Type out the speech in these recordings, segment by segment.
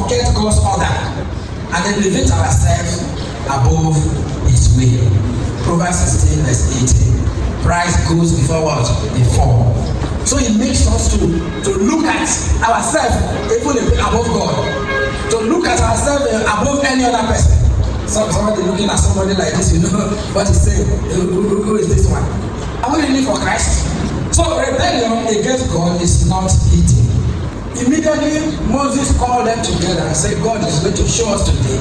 forget God's order and elevate ourselves above His will. Proverbs 16 verse 18. Pride goes before what? The fall. So it makes us to look at ourselves even above God. To look at ourselves above any other person. Somebody looking at somebody like this, you know what he's saying. Who is this one? Are we really for Christ? So rebellion against God is not eating. Immediately Moses called them together and said, God is going to show us today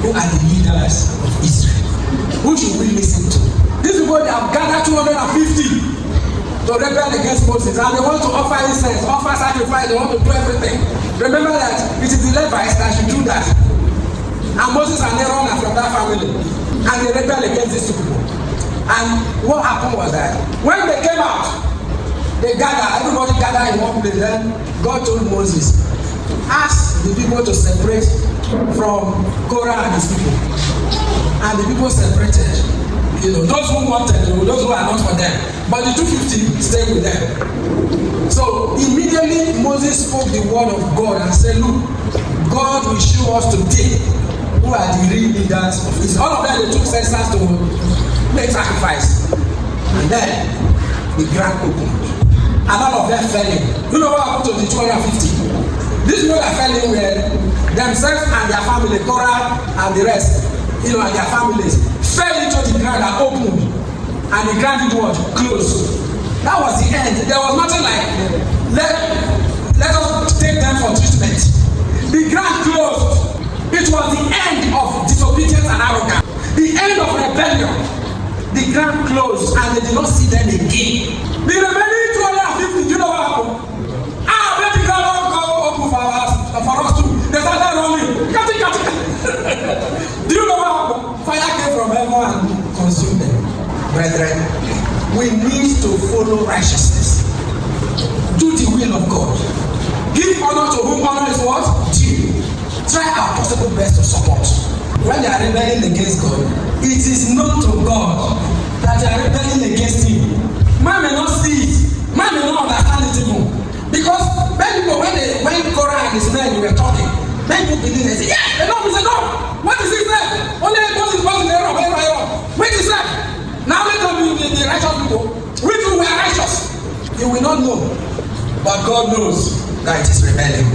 who are the leaders of Israel. Who should we listen to? These people, they have gathered 250 to rebel against Moses, and they want to offer incense, offer sacrifice, they want to do everything. Remember that it is the Levites that should do that. And Moses and Aaron are from that family, and they rebel against these two people. And what happened was that when they came out, they gathered, everybody gathered in one place. Then God told Moses, ask the people to separate from Korah and his people. And the people separated. You know, those who wanted, those who are not for them. But the 250 stayed with them. So immediately Moses spoke the word of God and said, look, God will show us today who are the real leaders of Israel. All of them, they took censers to make sacrifice. And then the ground opened. And all of them fell in. You know what happened to the 250? These people that fell in were themselves and their family, Korah and the rest, you know, and their families, fell into the ground and opened. And the ground did what? Closed. That was the end. There was nothing like, let us take them for treatment. The ground closed. It was the end of disobedience and arrogance. The end of rebellion. The ground closed and they did not see them again. The remaining 250, do you know what happened? Let the ground go open for us too. They started running. Do you know what happened? Fire came from heaven and consumed them. Brethren, we need to follow righteousness. Do the will of God. Give honor to whom honor is what? Due. Try our possible best to support. When they are rebelling against God, it is known to God that they are rebelling against Him. Man may not see it. Man may not understand it even. Because many people, when Korah and his men were talking, many people believe they say, yes, enough is enough. What is it there? Only Moses was in the error. Wait a sec. Now let them be the righteous people. We too were righteous. You will not know. But God knows that it is rebellion.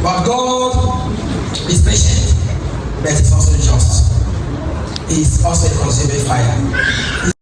But God is patient, but He's also just. He's also a consuming fire.